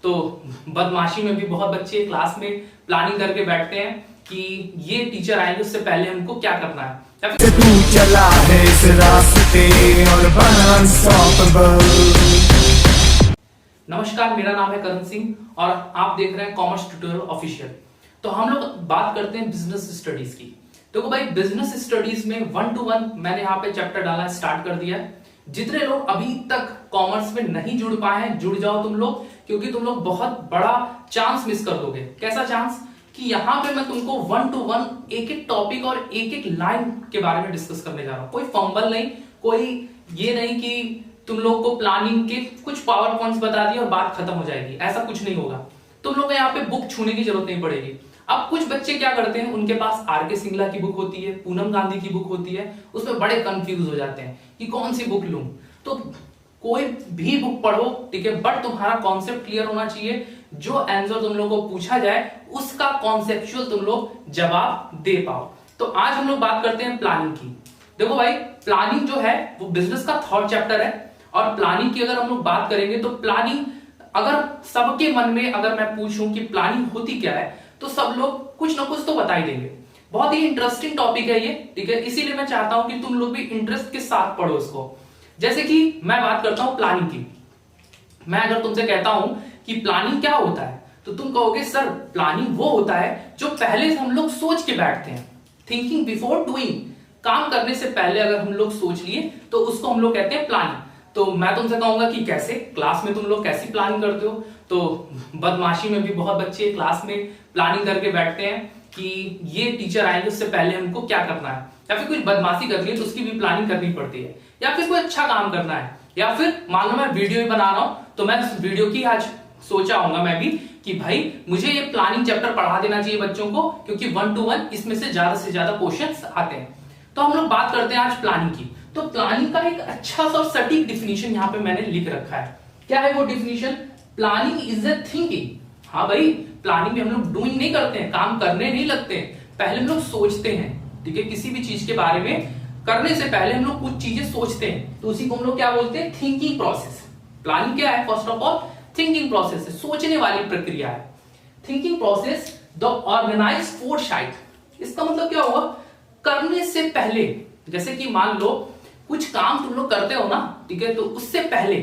तो बदमाशी में भी बहुत बच्चे क्लास में प्लानिंग करके बैठते हैं कि ये टीचर आएंगे उससे पहले हमको क्या करना है, या फिर तू चला है इस रास्ते और बना अनस्टॉपेबल। नमस्कार, मेरा नाम है करण सिंह और आप देख रहे हैं कॉमर्स ट्यूटोरियल ऑफिशियल। तो हम लोग बात करते हैं बिजनेस स्टडीज की। देखो भाई, बिजनेस स्टडीज में 1 to 1 मैंने यहाँ पे चैप्टर डालना स्टार्ट कर दिया है। जितने लोग अभी तक कॉमर्स में नहीं जुड़ पाए हैं, जुड़ जाओ तुम लोग, क्योंकि तुम लोग बहुत बड़ा चांस मिस कर दोगे। कैसा चांस कि यहाँ पे मैं तुमको 1 to 1 एक एक टॉपिक और एक एक लाइन के बारे में डिस्कस करने जा रहा हूँ। कोई फंबल नहीं, कोई ये नहीं कि तुम लोग को प्लानिंग के कुछ पावर पॉइंट्स बता दिए और बात खत्म हो जाएगी, ऐसा कुछ नहीं होगा। तुम लोग को यहाँ पे बुक छूने की जरूरत नहीं पड़ेगी। अब कुछ बच्चे क्या करते हैं, उनके पास आर.के. सिंगला की बुक होती है, पूनम गांधी की बुक होती है, उसमें बड़े कंफ्यूज हो जाते हैं कि कौन सी बुक लूं। तो कोई भी बुक पढ़ो, ठीक है, बट तुम्हारा कॉन्सेप्ट क्लियर होना चाहिए। जो आंसर तुम लोग को पूछा जाए उसका कॉन्सेप्चुअल तुम लोग जवाब दे पाओ। तो आज हम लोग बात करते हैं प्लानिंग की। देखो भाई, प्लानिंग जो है वो बिजनेस का 3rd चैप्टर है। और प्लानिंग की अगर हम लोग बात करेंगे तो प्लानिंग, अगर सबके मन में अगर मैं पूछूं कि प्लानिंग होती क्या है, तो सब लोग कुछ ना कुछ तो बता ही देंगे। बहुत ही इंटरेस्टिंग टॉपिक है ये, ठीक है, इसीलिए मैं चाहता हूं कि तुम लोग भी इंटरेस्ट के साथ पढ़ो इसको। जैसे कि मैं बात करता हूं प्लानिंग की। मैं अगर तुमसे कहता हूं कि प्लानिंग क्या होता है, तो तुम कहोगे सर प्लानिंग वो होता है जो पहले से हम लोग सोच के बैठते हैं। थिंकिंग बिफोर डूइंग, काम करने से पहले अगर हम लोग सोच लिए तो उसको हम लोग कहते हैं प्लानिंग। तो मैं तुमसे कहूंगा कि कैसे क्लास में तुम लोग कैसी प्लानिंग करते हो। तो बदमाशी में भी बहुत बच्चे क्लास में प्लानिंग करके बैठते हैं कि ये टीचर आएंगे उससे पहले हमको क्या करना है, या फिर कोई बदमाशी करनी है तो उसकी भी प्लानिंग करनी पड़ती है, या फिर कोई अच्छा काम करना है, या फिर मान लो मैं वीडियो ही बना रहा हूं तो मैं उस वीडियो की आज सोचा होगा मैं भी कि भाई मुझे ये प्लानिंग चैप्टर पढ़ा देना चाहिए बच्चों को, क्योंकि 1 to 1 इसमें से ज्यादा क्वेश्चंस आते हैं। तो हम लोग बात करते हैं आज प्लानिंग की। तो प्लानिंग का एक अच्छा सा सटीक डिफिनीशन यहाँ पे मैंने लिख रखा है। क्या है वो definition? Planning is a thinking. हाँ भाई, प्लानिंग में हम लोग डूइंग नहीं करते हैं, काम करने नहीं लगते हैं, पहले हम लोग सोचते हैं, ठीक है। किसी भी चीज के बारे में करने से पहले हम लोग कुछ चीजें सोचते हैं, तो उसी को हम लोग क्या बोलते हैं? Thinking process. प्लानिंग क्या है? First of all thinking process है, सोचने वाली प्रक्रिया है। Thinking process the organise foresight. इसका मतलब क्या हुआ? करने से पहले, जैसे कि मान लो कुछ काम तुम लोग करते हो ना, ठीक है, तो उससे पहले,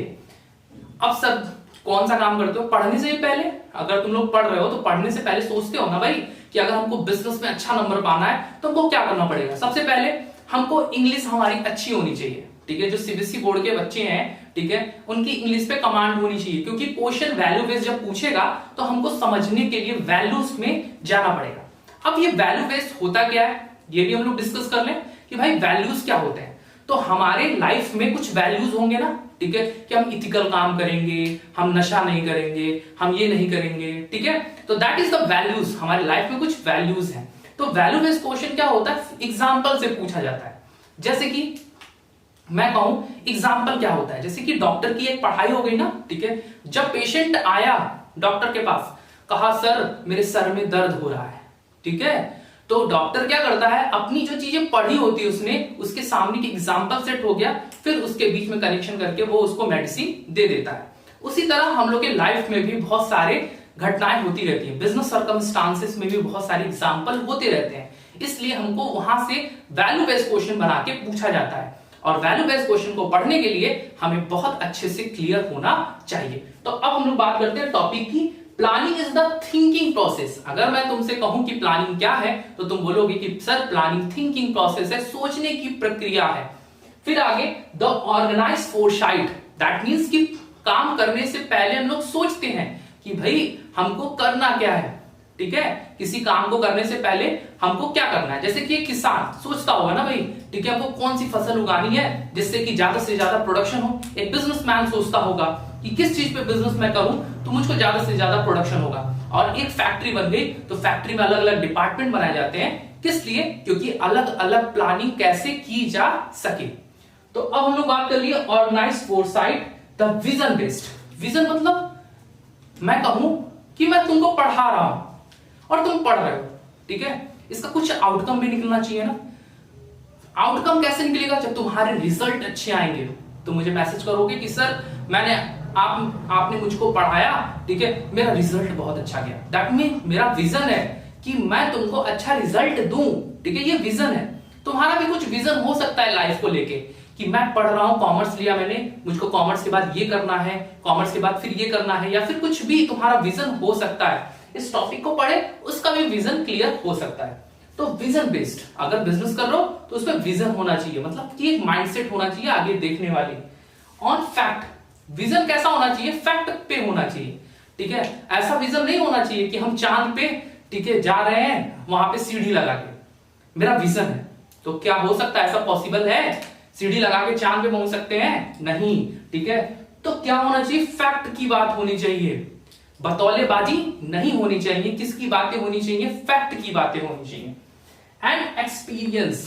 अब सब कौन सा काम करते हो? पढ़ने से ही पहले। अगर तुम लोग पढ़ रहे हो तो पढ़ने से पहले सोचते हो ना भाई कि अगर हमको बिजनेस में अच्छा नंबर पाना है तो हमको क्या करना पड़ेगा। सबसे पहले हमको इंग्लिश हमारी अच्छी होनी चाहिए, ठीक है। जो सीबीएसई बोर्ड के बच्चे हैं, ठीक है, उनकी इंग्लिश पे कमांड होनी चाहिए, क्योंकि क्वेश्चन वैल्यू बेस्ड जब पूछेगा तो हमको समझने के लिए वैल्यूज में जाना पड़ेगा। अब ये वैल्यू बेस्ड होता क्या है, ये भी हम लोग डिस्कस कर लें कि भाई वैल्यूज क्या होते हैं। तो हमारे लाइफ में कुछ वैल्यूज होंगे ना, ठीक है, कि हम इथिकल काम करेंगे, हम नशा नहीं करेंगे, हम ये नहीं करेंगे, ठीक है। तो दैट इज द वैल्यूज। हमारी लाइफ में कुछ वैल्यूज हैं। तो वैल्यू बेस्ड क्वेश्चन क्या होता है? एग्जाम्पल से पूछा जाता है। जैसे कि मैं कहूं एग्जाम्पल क्या होता है, जैसे कि डॉक्टर की एक पढ़ाई हो गई ना, ठीक है। जब पेशेंट आया डॉक्टर के पास, कहा सर मेरे सर में दर्द हो रहा है, ठीक है, तो डॉक्टर क्या करता है? अपनी जो चीजें पढ़ी होती है उसने, उसके सामने की एग्जाम्पल सेट हो गया, फिर उसके बीच में कनेक्शन करके वो उसको मेडिसिन दे देता है। उसी तरह हम लोग के लाइफ में भी बहुत सारे घटनाएं होती रहती हैं, बिजनेस सर्कमस्टांसेस में भी बहुत सारे एग्जाम्पल होते रहते हैं, इसलिए हमको वहां से वैल्यू बेस्ड क्वेश्चन बना के पूछा जाता है। और वैल्यू बेस्ड क्वेश्चन को पढ़ने के लिए हमें बहुत अच्छे से क्लियर होना चाहिए। तो अब हम लोग बात करते हैं टॉपिक की। Planning is the thinking process. अगर मैं तुमसे कहूं कि प्लानिंग क्या है, तो तुम बोलोगे कि सर प्लानिंग थिंकिंग प्रोसेस है, सोचने की प्रक्रिया है। फिर आगे the organise foresight, that means कि काम करने से पहले हम लोग सोचते हैं कि भाई हमको करना क्या है, ठीक है। किसी काम को करने से पहले हमको क्या करना है। जैसे कि एक किसान सोचता होगा ना भाई, ठीक है, हमको कौन सी फसल उगानी है जिससे कि ज्यादा से ज्यादा प्रोडक्शन हो। एक बिजनेसमैन सोचता होगा कि किस चीज पे बिजनेस मैं करूं तो मुझको ज्यादा से ज्यादा प्रोडक्शन होगा। और एक फैक्ट्री बन गई तो फैक्ट्री में अलग अलग डिपार्टमेंट बनाए जाते हैं, किस लिए? क्योंकि अलग अलग प्लानिंग कैसे की जा सके। तो अब हम लोग बात कर लिए organise foresight the vision based. Vision मतलब मैं कहूं कि मैं तुमको पढ़ा रहा हूं और तुम पढ़ रहे हो, ठीक है, इसका कुछ आउटकम भी निकलना चाहिए ना। आउटकम कैसे निकलेगा? जब तुम्हारे रिजल्ट अच्छे आएंगे तो मुझे मैसेज करोगे कि सर मैंने आपने मुझको पढ़ाया, ठीक है, मेरा रिजल्ट बहुत अच्छा गया, दैट मीन मेरा विजन है कि मैं तुमको अच्छा रिजल्ट दूं, ठीक है, ये विजन है। तुम्हारा भी कुछ विजन हो सकता है लाइफ को लेके कि मैं पढ़ रहा हूं, कॉमर्स लिया मैंने, मुझको कॉमर्स के बाद ये करना है, कॉमर्स के बाद फिर ये करना है, या फिर कुछ भी तुम्हारा विजन हो सकता है। इस टॉपिक को पढ़े, उसका भी विजन क्लियर हो सकता है। तो विजन बेस्ड अगर बिजनेस कर रहे हो तो उसमें विजन होना चाहिए, मतलब कि एक माइंडसेट होना चाहिए आगे देखने वाली। ऑन फैक्ट, विजन कैसा होना चाहिए? फैक्ट पे होना चाहिए, ठीक है। ऐसा विजन नहीं होना चाहिए कि हम चांद पे, ठीक है, जा रहे हैं वहां पे सीढ़ी लगा के, मेरा विजन है। तो क्या हो सकता है, ऐसा पॉसिबल है सीढ़ी लगा के चांद पे पहुंच सकते हैं? नहीं, ठीक है। तो क्या होना चाहिए? फैक्ट की बात होनी चाहिए, बतौलेबाजी नहीं होनी चाहिए। किसकी बातें होनी चाहिए? फैक्ट की बातें होनी चाहिए। एंड एक्सपीरियंस,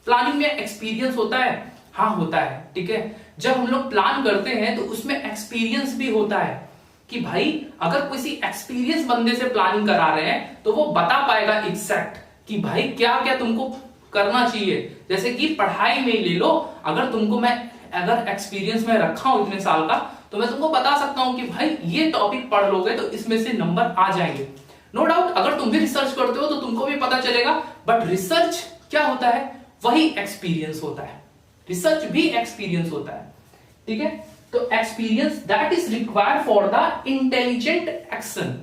प्लानिंग में एक्सपीरियंस होता है, हाँ होता है, ठीक है। जब हम लोग प्लान करते हैं तो उसमें एक्सपीरियंस भी होता है कि भाई अगर किसी एक्सपीरियंस बंदे से प्लानिंग करा रहे हैं तो वो बता पाएगा एग्जैक्ट कि भाई क्या क्या तुमको करना चाहिए। जैसे कि पढ़ाई में ले लो, अगर तुमको मैं अगर एक्सपीरियंस में रखा हूं इतने साल का, तो मैं तुमको बता सकता हूं कि भाई ये टॉपिक पढ़ लोगे तो इसमें से नंबर आ जाएंगे। नो डाउट अगर तुम भी रिसर्च करते हो तो तुमको भी पता चलेगा, बट रिसर्च क्या होता है? वही एक्सपीरियंस होता है, रिसर्च भी एक्सपीरियंस होता है, ठीक है। तो experience that is required for the intelligent action.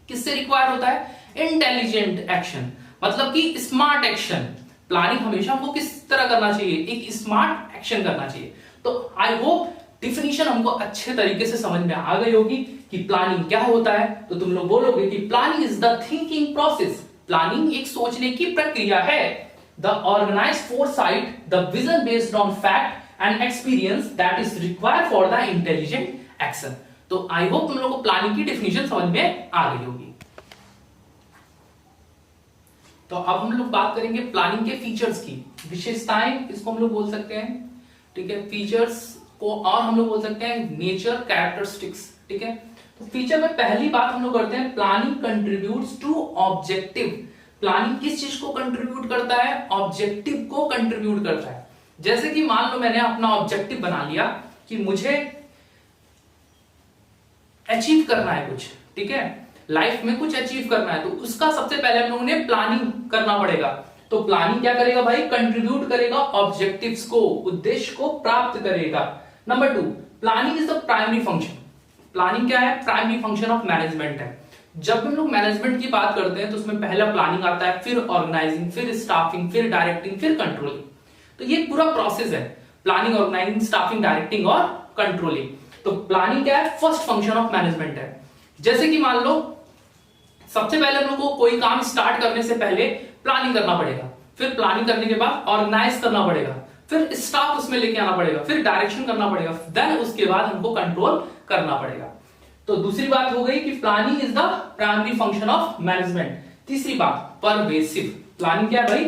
किससे रिक्वायर होता है? इंटेलिजेंट एक्शन, मतलब कि स्मार्ट एक्शन। प्लानिंग हमेशा हमको किस तरह करना चाहिए? एक स्मार्ट एक्शन करना चाहिए। तो आई होप डिफिनीशन हमको अच्छे तरीके से समझ में आ गई होगी कि प्लानिंग क्या होता है। तो तुम लोग बोलोगे कि planning is the thinking process, planning एक सोचने की प्रक्रिया है। The organise foresight, the vision based on fact and experience that is required for the intelligent action. तो आई होप तुम लोग को प्लानिंग की डिफिनीशन समझ में आ गई होगी। तो अब हम लोग बात करेंगे प्लानिंग के फीचर्स की, विशेषताएं इसको हम लोग बोल सकते हैं, ठीक है। फीचर्स को और हम लोग बोल सकते हैं नेचर कैरेक्टरिस्टिक्स, ठीक है। तो फीचर में पहली बात हम लोग करते हैं, planning contributes to objective. Planning किस चीज को कंट्रीब्यूट करता है? ऑब्जेक्टिव को कंट्रीब्यूट करता है। जैसे कि मान लो मैंने अपना ऑब्जेक्टिव बना लिया कि मुझे अचीव करना है कुछ, ठीक है, लाइफ में कुछ अचीव करना है, तो उसका सबसे पहले हम लोगों ने प्लानिंग करना पड़ेगा। तो प्लानिंग क्या करेगा भाई? कंट्रीब्यूट करेगा ऑब्जेक्टिव्स को, उद्देश्य को प्राप्त करेगा। Number 2, planning is the primary function. Planning क्या है? प्राइमरी फंक्शन ऑफ मैनेजमेंट है। जब हम लोग मैनेजमेंट की बात करते हैं तो उसमें पहला प्लानिंग आता है, फिर ऑर्गेनाइजिंग, फिर स्टाफिंग, फिर डायरेक्टिंग, फिर कंट्रोलिंग। तो ये पूरा प्रोसेस है, प्लानिंग, ऑर्गेनाइजिंग, स्टाफिंग, डायरेक्टिंग और कंट्रोलिंग। तो प्लानिंग क्या है? फर्स्ट फंक्शन ऑफ मैनेजमेंट है। जैसे कि मान लो सबसे पहले हम लोग को कोई काम स्टार्ट करने से पहले प्लानिंग करना पड़ेगा, फिर प्लानिंग करने के बाद ऑर्गेनाइज करना पड़ेगा, फिर स्टाफ उसमें लेके आना पड़ेगा, फिर डायरेक्शन करना पड़ेगा, देन उसके बाद हमको कंट्रोल करना पड़ेगा। तो दूसरी बात हो गई कि planning is the primary function of management. तीसरी बात, परवेसिव। प्लानिंग क्या है भाई?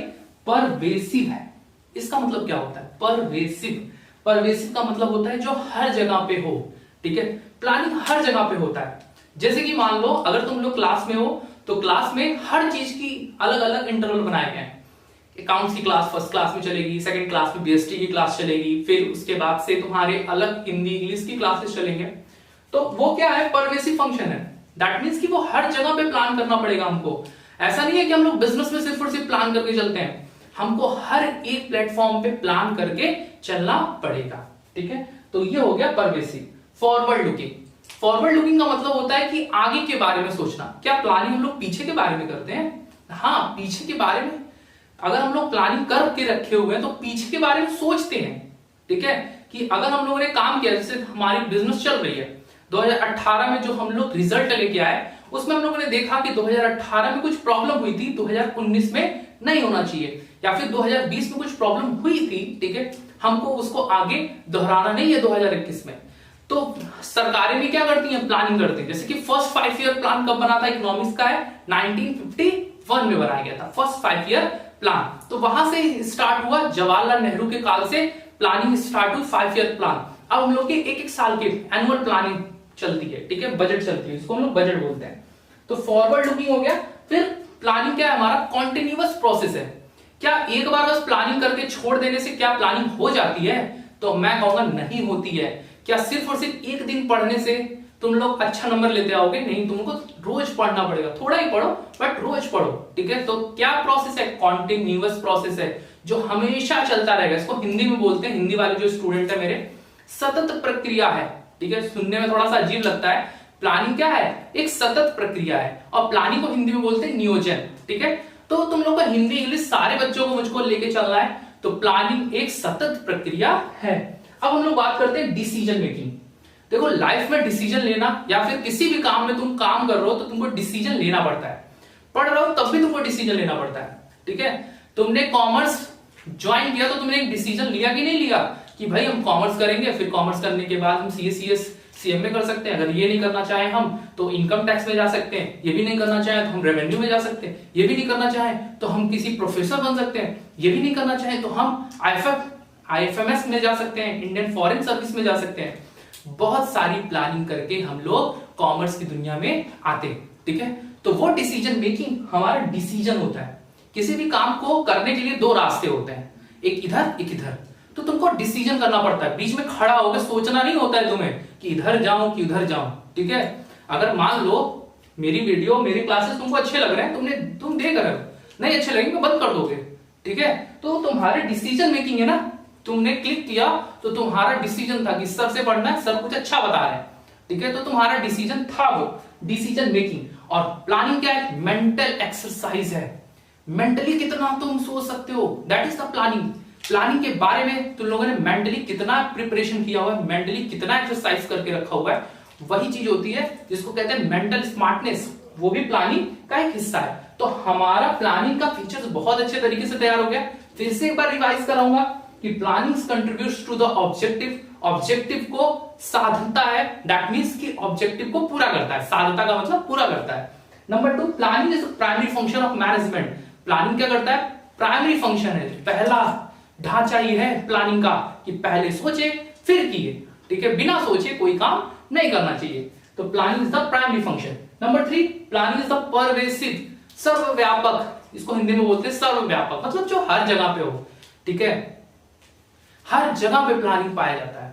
परवेसिव है। इसका मतलब क्या होता है? परवेसिव, परवेसिव का मतलब होता है जो हर जगह पे हो, ठीक है। प्लानिंग हर जगह पे होता है। जैसे कि मान लो अगर तुम लोग क्लास में हो तो क्लास में हर चीज की अलग अलग इंटरवल बनाए गए हैं। अकाउंट्स की क्लास फर्स्ट क्लास में चलेगी, सेकंड क्लास में बीएसटी की क्लास चलेगी, फिर उसके बाद से तुम्हारे अलग हिंदी इंग्लिश की क्लासेस चलेंगे। तो वो क्या है? परवेसिव फंक्शन है। दैट मीन्स कि वो हर जगह पे प्लान करना पड़ेगा हमको। ऐसा नहीं है कि हम लोग बिजनेस में सिर्फ और सिर्फ प्लान करके चलते हैं, हमको हर एक प्लेटफॉर्म पे प्लान करके चलना पड़ेगा, ठीक है। तो ये हो गया pervasive. Forward looking, forward looking का मतलब होता है कि आगे के बारे में सोचना। क्या प्लानिंग हम लोग पीछे के बारे में करते हैं? हाँ, पीछे के बारे में अगर हम लोग प्लानिंग करके रखे हुए हैं तो पीछे के बारे में सोचते हैं, ठीक है। कि अगर हम लोगों ने काम किया, जैसे हमारी बिजनेस चल रही है, 2018 में जो हम लोग रिजल्ट लेके आए उसमें हम लोगों ने देखा कि 2018 में कुछ प्रॉब्लम हुई थी, 2019 में नहीं होना चाहिए, या फिर 2020 में कुछ प्रॉब्लम हुई थी, ठीक है, हमको उसको आगे दोहराना नहीं है 2021 में। तो सरकारें भी क्या करती हैं? प्लानिंग करती हैं। जैसे कि फर्स्ट 5 ईयर प्लान कब बना था इकोनॉमिक्स का? है 1951 में बनाया गया था फर्स्ट 5 ईयर प्लान। तो वहां से स्टार्ट हुआ, जवाहरलाल नेहरू के काल से प्लानिंग स्टार्ट हुई 5 ईयर प्लान। अब हम लोग के एक साल के एनुअल प्लानिंग चलती है, ठीक है, बजट चलती है, इसको हम लोग बजट बोलते हैं। तो फॉरवर्ड लुकिंग हो गया। फिर प्लानिंग क्या है? हमारा कॉन्टिन्यूअस प्रोसेस है। क्या एक बार बस प्लानिंग करके छोड़ देने से क्या प्लानिंग हो जाती है? तो मैं कहूंगा नहीं होती है। क्या सिर्फ और सिर्फ एक दिन पढ़ने से तुम लोग अच्छा नंबर लेते आओगे? नहीं, तुमको रोज पढ़ना पड़ेगा। थोड़ा ही पढ़ो बट रोज पढ़ो, ठीक है। तो क्या प्रोसेस है? कॉन्टिन्यूअस प्रोसेस है जो हमेशा चलता रहेगा। इसको हिंदी में बोलते हैं, हिंदी वाले जो स्टूडेंट है मेरे, सतत प्रक्रिया है, ठीक है। सुनने में थोड़ा सा अजीब लगता है। प्लानिंग क्या है? एक सतत प्रक्रिया है, और प्लानिंग को हिंदी में बोलते हैं नियोजन, ठीक है। तो तुम लोग को हिंदी इंग्लिश सारे बच्चों को मुझको लेके चलना है। तो प्लानिंग एक सतत प्रक्रिया है। अब हम लोग बात करते हैं डिसीजन मेकिंग। देखो, लाइफ में डिसीजन लेना या फिर किसी भी काम में तुम काम कर रहे हो तो तुमको डिसीजन लेना पड़ता है। पढ़ रहे हो तब भी तुमको डिसीजन लेना पड़ता है, ठीक है। तुमने कॉमर्स ज्वाइन किया तो तुमने एक डिसीजन लिया कि नहीं लिया कि भाई हम कॉमर्स करेंगे, फिर कॉमर्स करने के बाद हम सीए सीएस सीएमए कर सकते हैं। अगर ये नहीं करना चाहे हम तो इनकम टैक्स में जा सकते हैं, ये भी नहीं करना चाहे तो हम रेवेन्यू में जा सकते हैं, ये भी नहीं करना चाहे तो हम किसी प्रोफेसर बन सकते हैं, ये भी नहीं करना चाहे तो हम आईएफएमएस में जा सकते हैं, इंडियन फॉरेन सर्विस में जा सकते हैं। बहुत सारी प्लानिंग करके हम लोग कॉमर्स की दुनिया में आते हैं, ठीक है। तो वो डिसीजन मेकिंग हमारा डिसीजन होता है। किसी भी काम को करने के लिए दो रास्ते होते हैं, एक इधर एक इधर। तो तुमको डिसीजन करना पड़ता है। बीच में खड़ा होकर सोचना नहीं होता है तुम्हें कि इधर जाऊं कि उधर जाऊं, ठीक है। अगर मान लो मेरी वीडियो, मेरी क्लासेस तुमको अच्छे लग रहे हैं, तुम देख रहे हो, नहीं अच्छे लगेंगे बंद कर दोगे, ठीक है। तो तुम्हारे डिसीजन मेकिंग है ना, तुमने क्लिक किया तो तुम्हारा डिसीजन था कि सर से पढ़ना है, सर कुछ अच्छा बता रहे हैं, ठीक है। तो तुम्हारा डिसीजन था वो डिसीजन मेकिंग। और प्लानिंग क्या है? मेंटल एक्सरसाइज है। मेंटली कितना तुम सोच सकते हो, that is the planning. Planning के बारे में तुम लोगों ने मेंटली कितना प्रिपरेशन किया हुआ है, मेंटली कितना एक्सरसाइज करके रखा हुआ है, वही चीज होती है जिसको कहते हैं मेंटल स्मार्टनेस। वो भी प्लानिंग का एक हिस्सा है। तो हमारा प्लानिंग का फीचर्स बहुत अच्छे तरीके से तैयार हो गया। फिर से एक बार रिवाइज कराऊंगा कि planning contributes to the objective. Objective को साधता है, दैट मींस कि ऑब्जेक्टिव को पूरा करता है। साधता का मतलब पूरा करता है। Number 2, planning is primary function of management. Planning क्या करता है? प्राइमरी फंक्शन है, पहला ढांचा ही है प्लानिंग का कि पहले सोचे फिर किए, ठीक है। बिना सोचे कोई काम नहीं करना चाहिए। तो planning is the primary function. Number 3, planning is the pervasive, सर्वव्यापक। इसको हिंदी में बोलते हैं सर्वव्यापक, मतलब जो हर जगह पे हो, ठीक है। हर जगह पे प्लानिंग पाया जाता है।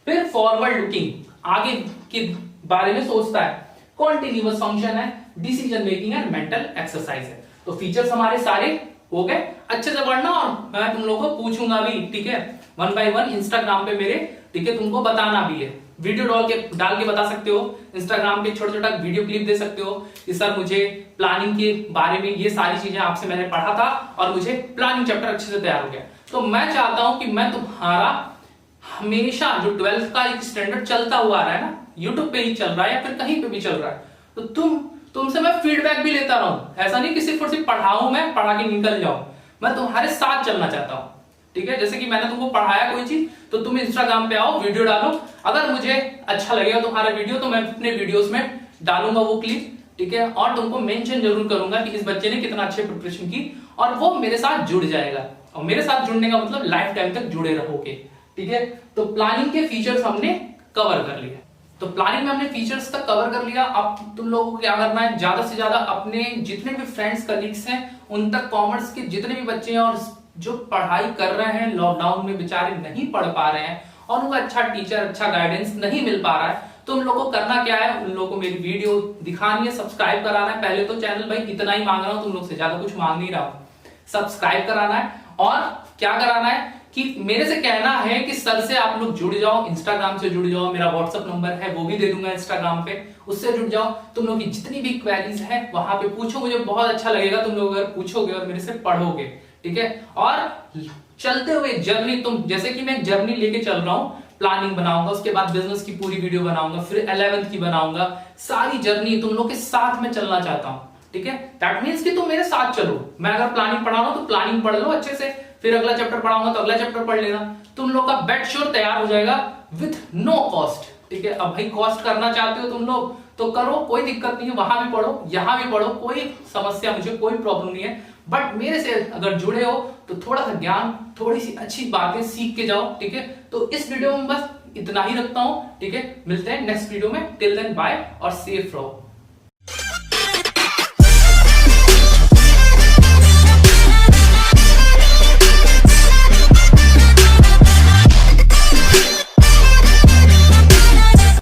फिर फॉरवर्ड लुकिंग, आगे के बारे में सोचता है। कॉन्टिन्यूअस फंक्शन है, decision making and mental exercise है। तो फीचर्स हमारे सारे हो गए। अच्छे से पढ़ना और मैं तुम लोगों को पूछूंगा भी, ठीक है, 1 by 1 इंस्टाग्राम पे मेरे, ठीक है। तुमको बताना भी है, वीडियो डाल के बता सकते हो। इंस्टाग्राम पे छोटा छोटा वीडियो क्लिप दे सकते हो कि सर मुझे प्लानिंग के बारे में ये सारी चीजें आपसे मैंने पढ़ा था और मुझे प्लानिंग चैप्टर अच्छे से तैयार हो गया। तो मैं चाहता हूं कि मैं तुम्हारा हमेशा जो 12th का एक स्टैंडर्ड चलता हुआ आ रहा है ना, यूट्यूब पे ही चल रहा है या फिर कहीं पे भी चल रहा है, तो तुमसे मैं फीडबैक भी लेता रहूं। ऐसा नहीं कि सिर्फ और सिर्फ पढ़ाऊं, मैं पढ़ा के निकल जाऊं। मैं तुम्हारे साथ चलना चाहता हूं, ठीक है। जैसे कि मैंने तुमको पढ़ाया कोई चीज, तो तुम इंस्टाग्राम पे आओ, वीडियो डालो। अगर मुझे अच्छा लगेगा तुम्हारा वीडियो तो मैं अपने वीडियोस में डालूंगा वो क्लिप, ठीक है। और तुमको मेंशन जरूर करूंगा कि इस बच्चे ने कितना अच्छे प्रिपरेशन की, और वो मेरे साथ जुड़ जाएगा। और मेरे साथ जुड़ने का मतलब लाइफ टाइम तक जुड़े रहोगे, ठीक है। तो प्लानिंग के फीचर्स हमने कवर कर लिए। तो प्लानिंग में हमने फीचर्स तक कवर कर लिया। अब तुम लोगों को क्या करना है, ज्यादा से ज्यादा अपने जितने भी फ्रेंड्स कलीग्स हैं उन तक, कॉमर्स के जितने भी बच्चे हैं और जो पढ़ाई कर रहे हैं, लॉकडाउन में बेचारे नहीं पढ़ पा रहे हैं और उनको अच्छा टीचर, अच्छा गाइडेंस नहीं मिल पा रहा है, तो उन लोगों को करना क्या है, उन लोगों को मेरी वीडियो दिखानी है, सब्सक्राइब कराना है। पहले तो चैनल भाई इतना ही मांग रहा हूं, तुम लोग से ज्यादा कुछ मांग नहीं रहा हूं। सब्सक्राइब कराना है और क्या कराना है कि मेरे से कहना है कि सर से आप लोग जुड़ जाओ, इंस्टाग्राम से जुड़ जाओ। मेरा व्हाट्सएप नंबर है वो भी दे दूंगा इंस्टाग्राम पे, उससे जुड़ जाओ। तुम लोग की जितनी भी क्वेरीज है वहां पे पूछो, मुझे बहुत अच्छा लगेगा तुम लोग अगर पूछोगे और मेरे से पढ़ोगे, ठीक है। और चलते हुए जर्नी, तुम जैसे कि मैं एक जर्नी लेके चल रहा हूं, प्लानिंग बनाऊंगा, उसके बाद बिजनेस की पूरी वीडियो बनाऊंगा, फिर 11th की बनाऊंगा। सारी जर्नी तुम लोग के साथ में चलना चाहता हूं, ठीक है। दैट मींस कि तुम मेरे साथ चलो। मैं अगर प्लानिंग पढ़ा रहा हूं तो प्लानिंग पढ़ लो अच्छे से, फिर अगला चैप्टर पढ़ाऊंगा तो अगला चैप्टर पढ़ लेना। तुम लोग का बेड श्योर तैयार हो जाएगा विथ नो कॉस्ट, ठीक है। अब भाई कॉस्ट करना चाहते हो तुम लोग तो करो, कोई दिक्कत नहीं है। वहां भी पढ़ो, यहां भी पढ़ो, कोई समस्या, मुझे कोई प्रॉब्लम नहीं है। बट मेरे से अगर जुड़े हो तो थोड़ा सा ज्ञान, थोड़ी सी अच्छी बातें सीख के जाओ, ठीक है। तो इस वीडियो में बस इतना ही रखता हूं, ठीक है। मिलते हैं नेक्स्ट वीडियो में। टिल देन बाय और सेफ रहो।